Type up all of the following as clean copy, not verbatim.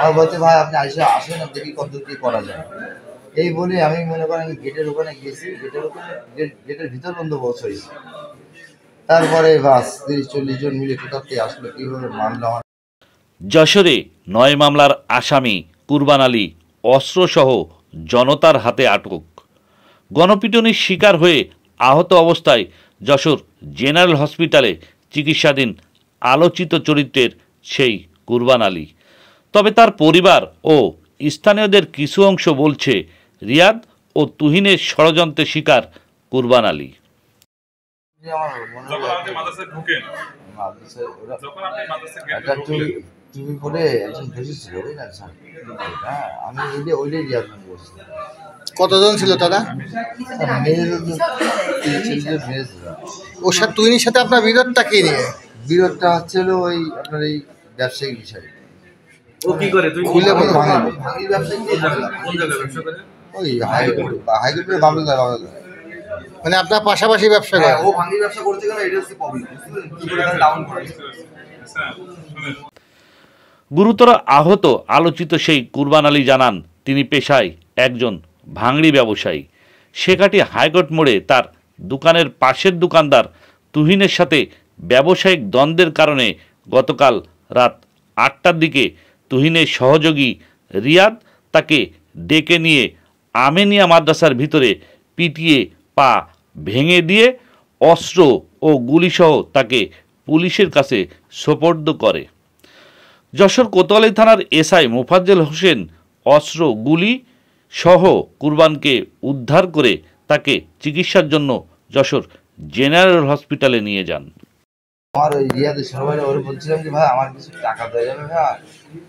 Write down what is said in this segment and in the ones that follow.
আর বলতে ভাই আপনি আসেন দেখি কত কি করা যায়। এই বলে আমি মনে করেন আমি গেটের ওখানে গেছি, গেটের ভিতর বন্ধ পৌঁছাইছি। তারপরে বাস ৩০-৪০ জন মিলে কোথা থেকে আসলো কিভাবে মানলো। যশোরে ৯ মামলার আসামি কুরবান আলী অস্ত্রসহ জনতার হাতে আটক। গণপিটুনির শিকার হয়ে আহত অবস্থায় যশোর জেনারেল হসপিটালে চিকিৎসাধীন আলোচিত চরিত্রের সেই কুরবান আলী। তবে তার পরিবার ও স্থানীয়দের কিছু অংশ বলছে রিয়াদ ও তুহিনের ষড়যন্ত্রের শিকার কুরবান আলী। টিভি করে একজন ভেসেছিল বুঝলেন স্যার, হ্যাঁ আমি ওইটাই রিয়াদ বলছি। কতজন ছিল তারা? ওর সাথে তুহিনের সাথে আপনার বিরোধটা কি নিয়ে? বিরোধটা হচ্ছিল ওই আপনার এই ব্যবসায়িক বিষয়ে। ও কি করে তুই খুলে বলে ভাঙির ব্যবসায়িক কোন জায়গায় ব্যবসা করে? ওই হাইকোর্টে বাংলা মানে আপনার পাশাপাশি ব্যবসা করে? ও ভাঙির ব্যবসা করতে গেলে এটা হচ্ছে প্রবলেম, কি করে ডাউন করে। গুরুতর আহত আলোচিত সেই কুরবান আলী জানান তিনি পেশায় একজন ভাঙড়ি ব্যবসায়ী। শেখাটি হাইকোর্ট মোড়ে তার দোকানের পাশের দোকানদার তুহিনের সাথে ব্যবসায়িক দ্বন্দ্বের কারণে গতকাল রাত ৮টার দিকে তুহিনের সহযোগী রিয়াদ তাকে ডেকে নিয়ে আমেনিয়া মাদ্রাসার ভিতরে পিটিয়ে পা ভেঙে দিয়ে অস্ত্র ও গুলিসহ তাকে পুলিশের কাছে সোপর্দ করে। যশোর কোতোয়ালি থানার এসআই মোফাজ্জল হোসেন অস্ত্র গুলি সহ কুরবানকে উদ্ধার করে তাকে চিকিৎসার জন্য যশোর জেনারেল হসপিটালে নিয়ে যান। আমার ওই রিয়াদের সবাই ওরা বলছিলাম যে ভাই আমার কিছু টাকা দেওয়া যাবে ভাই,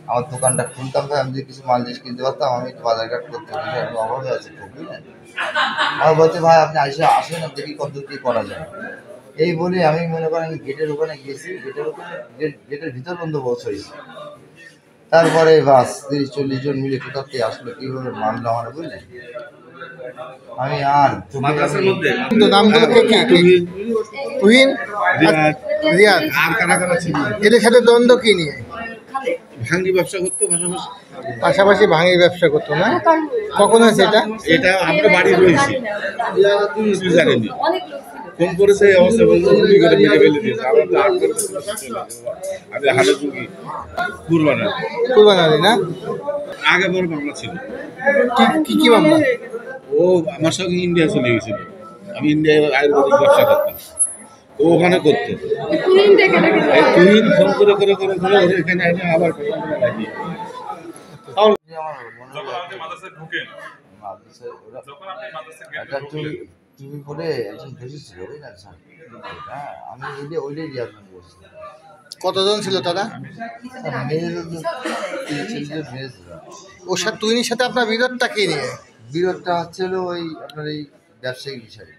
আমার দোকানটা খুলতাম ভাই, আমি যদি কিছু মাল জিনিস কিনতে পারতাম, আমি একটু বাজারঘাট করতে পারি, আমি অভাবে আছি খুব বুঝলেন। আমার বলছে ভাই আপনি আসেন দেখি কত কি করা যায়। এই বলে আমি মনে করেন আমি গেটের ওখানে গেছি, গেটের ভিতর বন্ধ পৌঁছাইছি। তারপরে বাস ৩০-৪০ জন মিলে কোথা থেকে আসলো কিভাবে মানলো আমার বুঝলেন। আমি আর নামগুলো তুহিন, রিয়াদ আর কারা কারা ছিল? এদের সাথে দ্বন্দ্ব কি নিয়ে? ভাঙ্গি ব্যবসা করতো পাশাপাশি ভাঙির ব্যবসা করতো না? কখন হয়েছে এটা? এটা আমরা বাড়ি রয়েছি, তুই জানিনি ফোন করেছে অবস্থা বলতে গুলি করে মেরে ফেলে দিয়েছে। আমরা তো আগ করে আমি হাতে চুকি কুরবান আলী না? আগে বড় মামলা ছিল। কি মামলা? ও আমার সঙ্গে ইন্ডিয়া চলে গেছিল, আমি ইন্ডিয়ায় আয়ুর্বেদিক ব্যবসা করতাম, ও ওখানে করতো। তুহিন ফোন করে করে করে করে ওর এখানে এনে আবার টিভি করে একজন ভেসেছিল বুঝলেন স্যার, হ্যাঁ আমি ওইটাই রিয়াদ বলছি। কতজন ছিল তারা? ওর সাথে তুহিনের সাথে আপনার বিরোধটা কি নিয়ে? বিরোধটা হচ্ছিল ওই আপনার এই ব্যবসায়িক বিষয়ে।